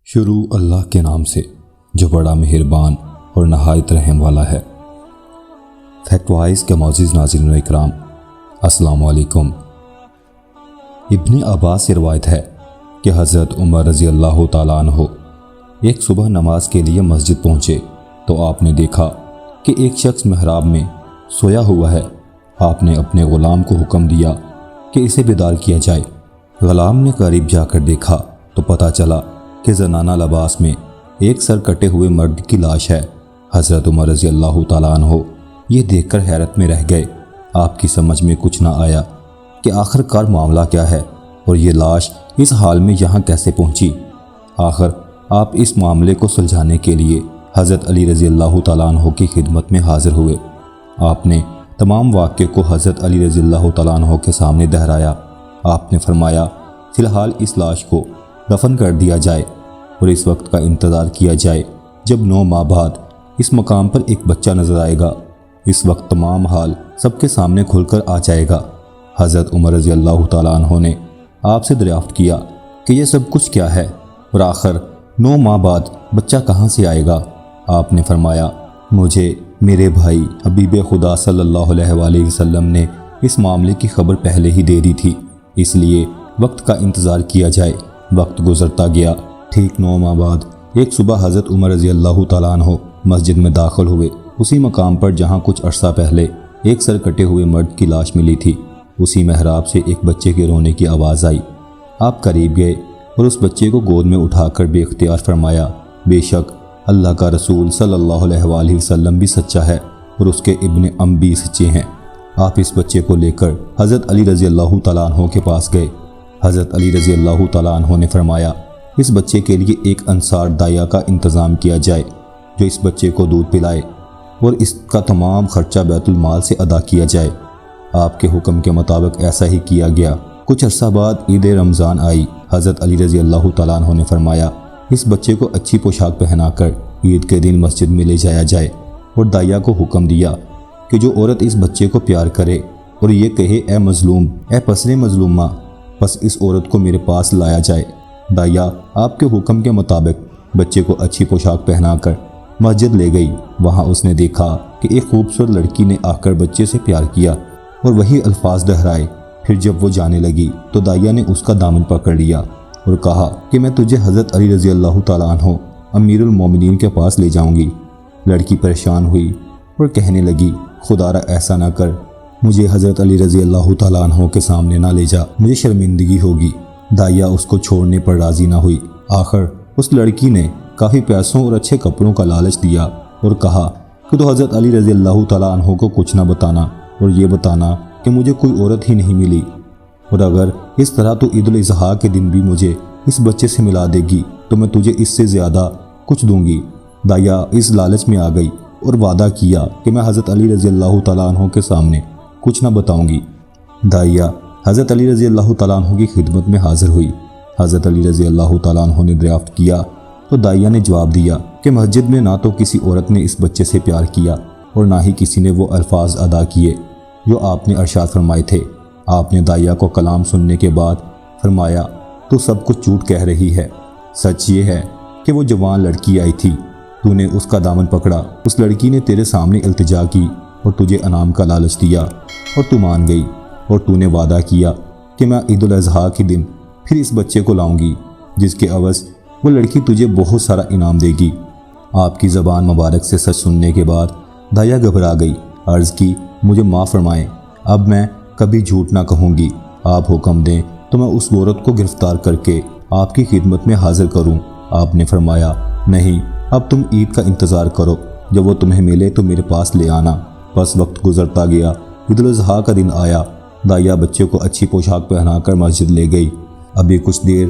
شروع اللہ کے نام سے جو بڑا مہربان اور نہایت رحم والا ہے۔ فیکٹ وائز کے معزز ناظرین اکرام، السلام علیکم۔ ابن عباس سے روایت ہے کہ حضرت عمر رضی اللہ تعالیٰ عنہ ایک صبح نماز کے لیے مسجد پہنچے تو آپ نے دیکھا کہ ایک شخص محراب میں سویا ہوا ہے۔ آپ نے اپنے غلام کو حکم دیا کہ اسے بیدار کیا جائے۔ غلام نے قریب جا کر دیکھا تو پتہ چلا کہ زنانہ لباس میں ایک سر کٹے ہوئے مرد کی لاش ہے۔ حضرت عمر رضی اللہ تعالیٰ عنہ یہ دیکھ کر حیرت میں رہ گئے۔ آپ کی سمجھ میں کچھ نہ آیا کہ آخر کار معاملہ کیا ہے اور یہ لاش اس حال میں یہاں کیسے پہنچی۔ آخر آپ اس معاملے کو سلجھانے کے لیے حضرت علی رضی اللہ تعالیٰ عنہ کی خدمت میں حاضر ہوئے۔ آپ نے تمام واقعے کو حضرت علی رضی اللہ تعالیٰ عنہ کے سامنے دہرایا۔ آپ نے فرمایا فی الحال اس لاش کو دفن کر دیا جائے اور اس وقت کا انتظار کیا جائے جب 9 ماہ بعد اس مقام پر ایک بچہ نظر آئے گا۔ اس وقت تمام حال سب کے سامنے کھل کر آ جائے گا۔ حضرت عمر رضی اللہ تعالیٰ عنہ نے آپ سے دریافت کیا کہ یہ سب کچھ کیا ہے اور آخر 9 ماہ بعد بچہ کہاں سے آئے گا۔ آپ نے فرمایا مجھے میرے بھائی حبیب خدا صلی اللہ علیہ وآلہ وسلم نے اس معاملے کی خبر پہلے ہی دے دی تھی، اس لیے وقت کا انتظار کیا جائے۔ وقت گزرتا گیا۔ ٹھیک 9 ماہ بعد ایک صبح حضرت عمر رضی اللہ تعالیٰ عنہ مسجد میں داخل ہوئے، اسی مقام پر جہاں کچھ عرصہ پہلے ایک سر کٹے ہوئے مرد کی لاش ملی تھی۔ اسی محراب سے ایک بچے کے رونے کی آواز آئی۔ آپ قریب گئے اور اس بچے کو گود میں اٹھا کر بے اختیار فرمایا بے شک اللہ کا رسول صلی اللہ علیہ وآلہ وسلم بھی سچا ہے اور اس کے ابن ام بھی سچے ہیں۔ آپ اس بچے کو لے کر حضرت علی رضی اللہ تعالیٰ عنہ کے پاس گئے۔ حضرت علی رضی اللہ تعالیٰ عنہ نے فرمایا اس بچے کے لیے ایک انصار داعیہ کا انتظام کیا جائے جو اس بچے کو دودھ پلائے اور اس کا تمام خرچہ بیت المال سے ادا کیا جائے۔ آپ کے حکم کے مطابق ایسا ہی کیا گیا۔ کچھ عرصہ بعد عید رمضان آئی۔ حضرت علی رضی اللہ تعالیٰ عنہ نے فرمایا اس بچے کو اچھی پوشاک پہنا کر عید کے دن مسجد میں لے جایا جائے اور داعیہ کو حکم دیا کہ جو عورت اس بچے کو پیار کرے اور یہ کہے اے مظلوم، اے پسر مظلومہ، بس اس عورت کو میرے پاس لایا جائے۔ داعیہ آپ کے حکم کے مطابق بچے کو اچھی پوشاک پہنا کر مسجد لے گئی۔ وہاں اس نے دیکھا کہ ایک خوبصورت لڑکی نے آ کر بچے سے پیار کیا اور وہی الفاظ دہرائے۔ پھر جب وہ جانے لگی تو داعیہ نے اس کا دامن پکڑ لیا اور کہا کہ میں تجھے حضرت علی رضی اللہ تعالیٰ عنہ امیر المومنین کے پاس لے جاؤں گی۔ لڑکی پریشان ہوئی اور کہنے لگی خدا را ایسا نہ کر، مجھے حضرت علی رضی اللہ تعالیٰ عنہ کے سامنے نہ لے جا، مجھے شرمندگی ہوگی۔ داعیہ اس کو چھوڑنے پر راضی نہ ہوئی۔ آخر اس لڑکی نے کافی پیسوں اور اچھے کپڑوں کا لالچ دیا اور کہا کہ تو حضرت علی رضی اللہ تعالیٰ عنہ کو کچھ نہ بتانا اور یہ بتانا کہ مجھے کوئی عورت ہی نہیں ملی، اور اگر اس طرح تو عید الاضحیٰ کے دن بھی مجھے اس بچے سے ملا دے گی تو میں تجھے اس سے زیادہ کچھ دوں گی۔ داعیہ اس لالچ میں آ گئی اور وعدہ کیا کہ میں حضرت علی رضی اللہ تعالیٰ عنہ کے سامنے کچھ نہ بتاؤں گی۔ داعیہ حضرت علی رضی اللہ تعالیٰ عنہ کی خدمت میں حاضر ہوئی۔ حضرت علی رضی اللہ تعالیٰ عنہ نے دریافت کیا تو داعیہ نے جواب دیا کہ مسجد میں نہ تو کسی عورت نے اس بچے سے پیار کیا اور نہ ہی کسی نے وہ الفاظ ادا کیے جو آپ نے ارشاد فرمائے تھے۔ آپ نے داعیہ کو کلام سننے کے بعد فرمایا تو سب کچھ جھوٹ کہہ رہی ہے، سچ یہ ہے کہ وہ جوان لڑکی آئی تھی، تو نے اس کا دامن پکڑا، اس لڑکی نے تیرے سامنے التجا کی اور تجھے انعام کا لالچ دیا اور تو مان گئی، اور تو نے وعدہ کیا کہ میں عید الاضحیٰ کے دن پھر اس بچے کو لاؤں گی جس کے عوض وہ لڑکی تجھے بہت سارا انعام دے گی۔ آپ کی زبان مبارک سے سچ سننے کے بعد داعیہ گھبرا گئی، عرض کی مجھے معاف فرمائیں، اب میں کبھی جھوٹ نہ کہوں گی، آپ حکم دیں تو میں اس عورت کو گرفتار کر کے آپ کی خدمت میں حاضر کروں۔ آپ نے فرمایا نہیں، اب تم عید کا انتظار کرو، جب وہ تمہیں ملے تو میرے پاس لے آنا۔ بس وقت گزرتا گیا۔ عید الاضحیٰ کا دن آیا۔ داعیہ بچے کو اچھی پوشاک پہنا کر مسجد لے گئی۔ ابھی کچھ دیر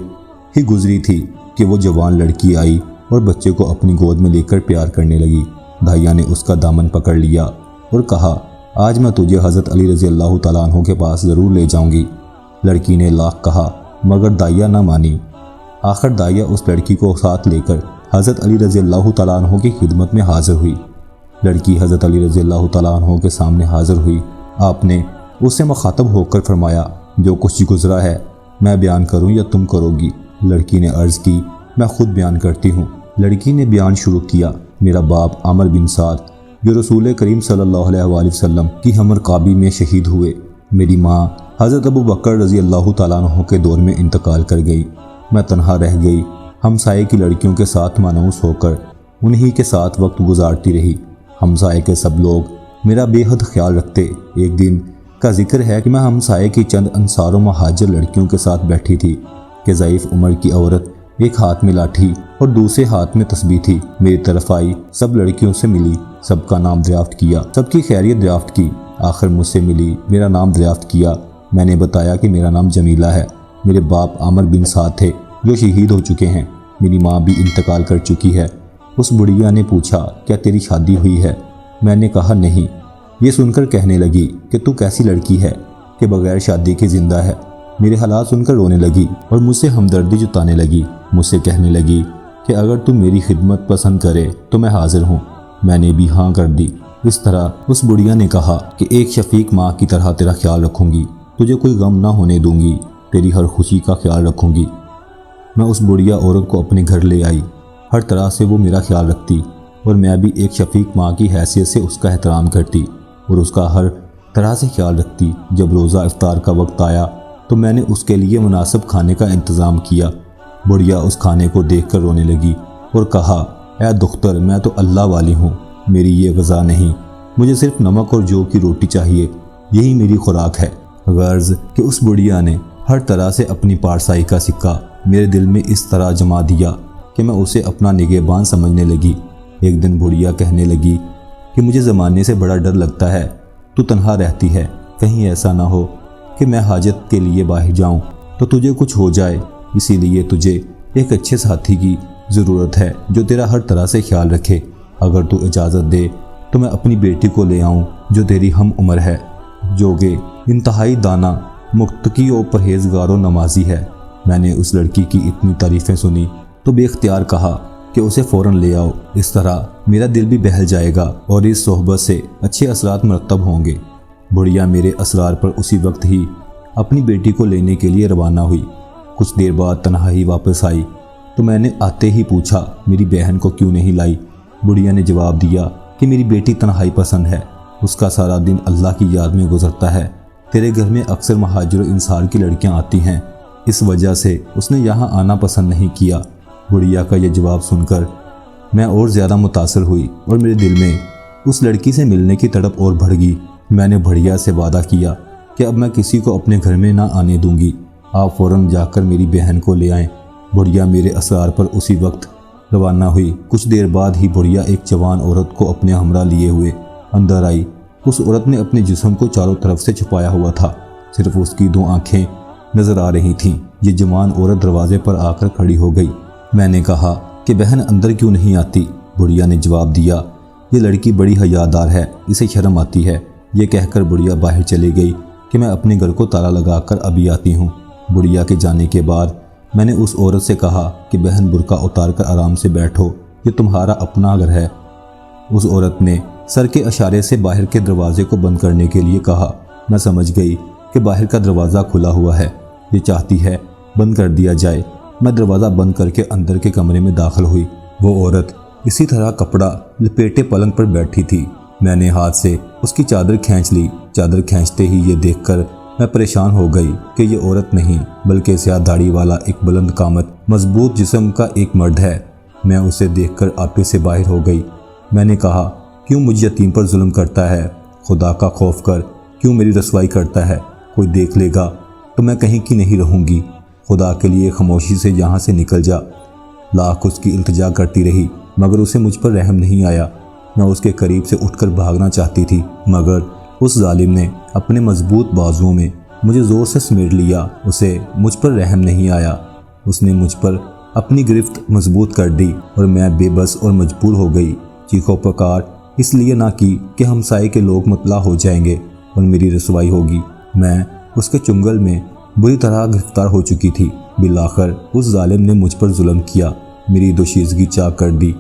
ہی گزری تھی کہ وہ جوان لڑکی آئی اور بچے کو اپنی گود میں لے کر پیار کرنے لگی۔ داعیہ نے اس کا دامن پکڑ لیا اور کہا آج میں تجھے حضرت علی رضی اللہ تعالیٰ عنہ کے پاس ضرور لے جاؤں گی۔ لڑکی نے لاکھ کہا مگر داعیہ نہ مانی۔ آخر داعیہ اس لڑکی کو ساتھ لے کر حضرت علی رضی اللہ تعالیٰ عنہ کی خدمت میں حاضر ہوئی۔ لڑکی حضرت علی رضی اللہ تعالیٰ عنہ کے سامنے حاضر ہوئی۔ آپ نے اس سے مخاطب ہو کر فرمایا جو کچھ گزرا ہے میں بیان کروں یا تم کرو گی؟ لڑکی نے عرض کی میں خود بیان کرتی ہوں۔ لڑکی نے بیان شروع کیا۔ میرا باپ عامر بن سعد جو رسول کریم صلی اللہ علیہ وآلہ وسلم کی ہم رکابی میں شہید ہوئے۔ میری ماں حضرت ابو بکر رضی اللہ تعالیٰ عنہ کے دور میں انتقال کر گئی۔ میں تنہا رہ گئی۔ ہمسائے کی لڑکیوں کے ساتھ مانوس ہو کر انہی کے ساتھ وقت گزارتی رہی۔ ہمسائے کے سب لوگ میرا بے حد خیال رکھتے۔ ایک دن کا ذکر ہے کہ میں ہمسائے کی چند انصار و مہاجر لڑکیوں کے ساتھ بیٹھی تھی کہ ضعیف عمر کی عورت ایک ہاتھ میں لاٹھی اور دوسرے ہاتھ میں تسبیح تھی، میری طرف آئی۔ سب لڑکیوں سے ملی، سب کا نام دریافت کیا، سب کی خیریت دریافت کی۔ آخر مجھ سے ملی، میرا نام دریافت کیا۔ میں نے بتایا کہ میرا نام جمیلہ ہے۔ میرے باپ عامر بن سعد تھے جو شہید ہو چکے ہیں۔ میری ماں بھی انتقال کر چکی ہے۔ اس بڑھیا نے پوچھا کیا تیری شادی ہوئی ہے؟ میں نے کہا نہیں۔ یہ سن کر کہنے لگی کہ تو کیسی لڑکی ہے کہ بغیر شادی کے زندہ ہے۔ میرے حالات سن کر رونے لگی اور مجھ سے ہمدردی جتانے لگی۔ مجھ سے کہنے لگی کہ اگر تم میری خدمت پسند کرے تو میں حاضر ہوں۔ میں نے بھی ہاں کر دی۔ اس طرح اس بڑھیا نے کہا کہ ایک شفیق ماں کی طرح تیرا خیال رکھوں گی، تجھے کوئی غم نہ ہونے دوں گی، تیری ہر خوشی کا خیال رکھوں گی۔ میں اس بڑھیا عورت کو اپنے گھر لے آئی۔ ہر طرح سے وہ میرا خیال رکھتی اور میں بھی ایک شفیق ماں کی حیثیت سے اس کا احترام کرتی اور اس کا ہر طرح سے خیال رکھتی۔ جب روزہ افطار کا وقت آیا تو میں نے اس کے لیے مناسب کھانے کا انتظام کیا۔ بڑھیا اس کھانے کو دیکھ کر رونے لگی اور کہا اے دختر، میں تو اللہ والی ہوں، میری یہ غذا نہیں، مجھے صرف نمک اور جو کی روٹی چاہیے، یہی میری خوراک ہے۔ غرض کہ اس بڑھیا نے ہر طرح سے اپنی پارسائی کا سکہ میرے دل میں اس طرح جما دیا کہ میں اسے اپنا نگہبان سمجھنے لگی۔ ایک دن بڑھیا کہنے لگی کہ مجھے زمانے سے بڑا ڈر لگتا ہے، تو تنہا رہتی ہے، کہیں ایسا نہ ہو کہ میں حاجت کے لیے باہر جاؤں تو تجھے کچھ ہو جائے، اسی لیے تجھے ایک اچھے ساتھی کی ضرورت ہے جو تیرا ہر طرح سے خیال رکھے۔ اگر تو اجازت دے تو میں اپنی بیٹی کو لے آؤں جو تیری ہم عمر ہے، جو کہ انتہائی دانا، متقی و پرہیزگار و نمازی ہے۔ میں نے اس لڑکی کی اتنی تعریفیں سنی تو بے اختیار کہا کہ اسے فوراً لے آؤ، اس طرح میرا دل بھی بہل جائے گا اور اس صحبت سے اچھے اثرات مرتب ہوں گے۔ بڑھیا میرے اصرار پر اسی وقت ہی اپنی بیٹی کو لینے کے لیے روانہ ہوئی۔ کچھ دیر بعد تنہائی واپس آئی تو میں نے آتے ہی پوچھا میری بہن کو کیوں نہیں لائی؟ بڑھیا نے جواب دیا کہ میری بیٹی تنہائی پسند ہے، اس کا سارا دن اللہ کی یاد میں گزرتا ہے، تیرے گھر میں اکثر مہاجر و انصار کی لڑکیاں آتی ہیں، اس وجہ سے اس نے یہاں آنا پسند نہیں کیا۔ بڑھیا کا یہ جواب سن کر میں اور زیادہ متاثر ہوئی اور میرے دل میں اس لڑکی سے ملنے کی تڑپ اور بڑھ گئی۔ میں نے بڑھیا سے وعدہ کیا کہ اب میں کسی کو اپنے گھر میں نہ آنے دوں گی، آپ فوراً جا کر میری بہن کو لے آئیں۔ بڑھیا میرے اصرار پر اسی وقت روانہ ہوئی۔ کچھ دیر بعد ہی بڑھیا ایک جوان عورت کو اپنے ہمراہ لیے ہوئے اندر آئی۔ اس عورت نے اپنے جسم کو چاروں طرف سے چھپایا ہوا تھا، صرف اس کی 2 آنکھیں نظر آ رہی تھیں۔ یہ جوان عورت دروازے پر آ کر کھڑی ہو گئی۔ میں نے کہا کہ بہن اندر کیوں نہیں آتی؟ بڑھیا نے جواب دیا یہ لڑکی بڑی حیادار ہے، اسے شرم آتی ہے۔ یہ کہہ کر بڑھیا باہر چلی گئی کہ میں اپنے گھر کو تالا لگا کر ابھی آتی ہوں۔ بڑھیا کے جانے کے بعد میں نے اس عورت سے کہا کہ بہن برقع اتار کر آرام سے بیٹھو، یہ تمہارا اپنا گھر ہے۔ اس عورت نے سر کے اشارے سے باہر کے دروازے کو بند کرنے کے لیے کہا۔ میں سمجھ گئی کہ باہر کا دروازہ کھلا ہوا ہے، یہ چاہتی ہے بند کر دیا جائے۔ میں دروازہ بند کر کے اندر کے کمرے میں داخل ہوئی۔ وہ عورت اسی طرح کپڑا لپیٹے پلنگ پر بیٹھی تھی۔ میں نے ہاتھ سے اس کی چادر کھینچ لی۔ چادر کھینچتے ہی یہ دیکھ کر میں پریشان ہو گئی کہ یہ عورت نہیں بلکہ سیاہ داڑھی والا ایک بلند قامت مضبوط جسم کا ایک مرد ہے۔ میں اسے دیکھ کر آپے سے باہر ہو گئی۔ میں نے کہا کیوں مجھ یتیم پر ظلم کرتا ہے؟ خدا کا خوف کر کیوں میری رسوائی کرتا ہے؟ کوئی دیکھ لے گا تو میں کہیں کی نہیں رہوں گی، خدا کے لیے خاموشی سے یہاں سے نکل جا۔ لاکھ اس کی التجا کرتی رہی مگر اسے مجھ پر رحم نہیں آیا۔ میں اس کے قریب سے اٹھ کر بھاگنا چاہتی تھی مگر اس ظالم نے اپنے مضبوط بازوؤں میں مجھے زور سے سمیٹ لیا۔ اسے مجھ پر رحم نہیں آیا، اس نے مجھ پر اپنی گرفت مضبوط کر دی اور میں بے بس اور مجبور ہو گئی۔ چیخو پکار اس لیے نہ کی کہ ہمسائے کے لوگ مطلع ہو جائیں گے اور میری رسوائی ہوگی۔ میں اس کے چنگل میں بری طرح گرفتار ہو چکی تھی۔ بالآخر اس ظالم نے مجھ پر ظلم کیا، میری دوشیزگی چاک کر دی۔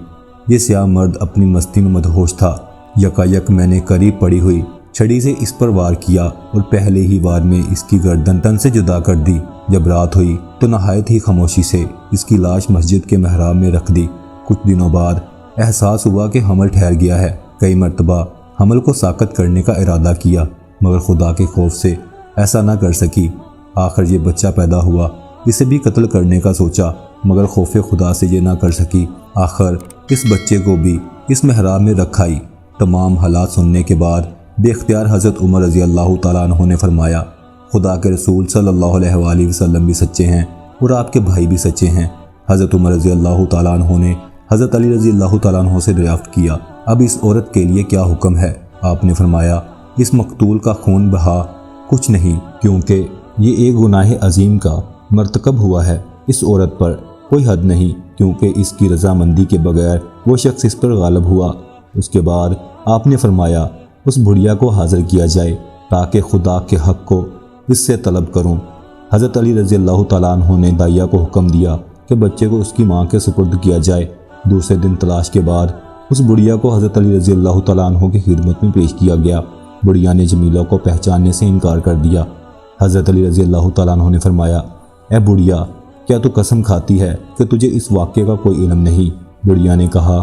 یہ سیاہ مرد اپنی مستی میں مدہوش تھا۔ یکایک میں نے قریب پڑی ہوئی چھڑی سے اس پر وار کیا اور پہلے ہی وار میں اس کی گردن تن سے جدا کر دی۔ جب رات ہوئی تو نہایت ہی خاموشی سے اس کی لاش مسجد کے محراب میں رکھ دی۔ کچھ دنوں بعد احساس ہوا کہ حمل ٹھہر گیا ہے۔ کئی مرتبہ حمل کو ساقط کرنے کا ارادہ کیا مگر خدا کے خوف سے ایسا نہ کر سکی۔ آخر یہ بچہ پیدا ہوا، اسے بھی قتل کرنے کا سوچا مگر خوف خدا سے یہ نہ کر سکی۔ آخر اس بچے کو بھی اس محراب میں رکھائی۔ تمام حالات سننے کے بعد بے اختیار حضرت عمر رضی اللہ تعالیٰ عنہ نے فرمایا، خدا کے رسول صلی اللہ علیہ وآلہ وسلم بھی سچے ہیں اور آپ کے بھائی بھی سچے ہیں۔ حضرت عمر رضی اللہ تعالیٰ عنہ نے حضرت علی رضی اللہ تعالیٰ عنہ سے دریافت کیا، اب اس عورت کے لیے کیا حکم ہے؟ آپ نے فرمایا، اس مقتول کا خون بہا کچھ نہیں، کیونکہ یہ ایک گناہ عظیم کا مرتکب ہوا ہے۔ اس عورت پر کوئی حد نہیں، کیونکہ اس کی رضامندی کے بغیر وہ شخص اس پر غالب ہوا۔ اس کے بعد آپ نے فرمایا، اس بڑھیا کو حاضر کیا جائے تاکہ خدا کے حق کو اس سے طلب کروں۔ حضرت علی رضی اللہ تعالیٰ عنہ نے داعیہ کو حکم دیا کہ بچے کو اس کی ماں کے سپرد کیا جائے۔ دوسرے دن تلاش کے بعد اس بڑھیا کو حضرت علی رضی اللہ تعالیٰ عنہ کی خدمت میں پیش کیا گیا۔ بڑھیا نے جمیلہ کو پہچاننے سے انکار کر دیا۔ حضرت علی رضی اللہ تعالیٰ عنہ نے فرمایا، اے بڑھیا، کیا تو قسم کھاتی ہے کہ تجھے اس واقعے کا کوئی علم نہیں؟ بڑھیا نے کہا،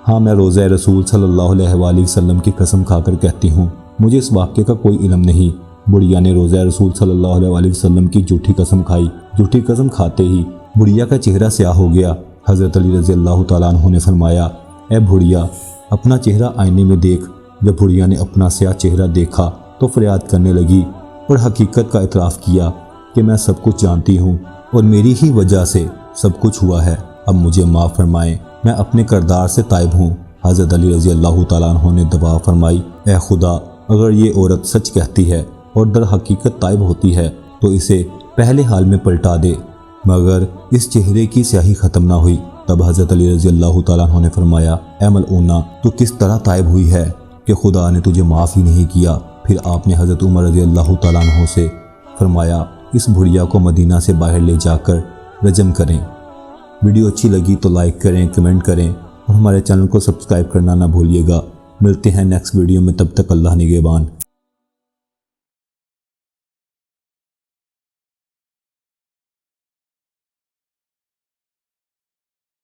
ہاں، میں روزہ رسول صلی اللہ علیہ وآلہ وسلم کی قسم کھا کر کہتی ہوں، مجھے اس واقعے کا کوئی علم نہیں۔ بڑھیا نے روزہ رسول صلی اللہ علیہ وآلہ وسلم کی جھوٹی قسم کھائی۔ جھوٹی قسم کھاتے ہی بڑھیا کا چہرہ سیاہ ہو گیا۔ حضرت علی رضی اللہ تعالیٰ عنہ نے فرمایا، اے بڑھیا، اپنا چہرہ آئینے میں دیکھ۔ جب بڑھیا نے اپنا سیاہ چہرہ دیکھا تو فریاد کرنے لگی اور حقیقت کا اعتراف کیا کہ میں سب کچھ جانتی ہوں اور میری ہی وجہ سے سب کچھ ہوا ہے، اب مجھے معاف فرمائیں، میں اپنے کردار سے تائب ہوں۔ حضرت علی رضی اللہ تعالیٰ عنہ نے دعا فرمائی، اے خدا، اگر یہ عورت سچ کہتی ہے اور در حقیقت تائب ہوتی ہے تو اسے پہلے حال میں پلٹا دے۔ مگر اس چہرے کی سیاہی ختم نہ ہوئی۔ تب حضرت علی رضی اللہ تعالیٰ عنہ نے فرمایا، اے ملعونہ، تو کس طرح تائب ہوئی ہے کہ خدا نے تجھے معاف ہی نہیں کیا؟ پھر آپ نے حضرت عمر رضی اللہ تعالیٰ عنہ سے فرمایا، اس بڑھیا کو مدینہ سے باہر لے جا کر رجم کریں۔ ویڈیو اچھی لگی تو لائک کریں، کمنٹ کریں اور ہمارے چینل کو سبسکرائب کرنا نہ بھولیے گا۔ ملتے ہیں نیکسٹ ویڈیو میں، تب تک اللہ نگہبان۔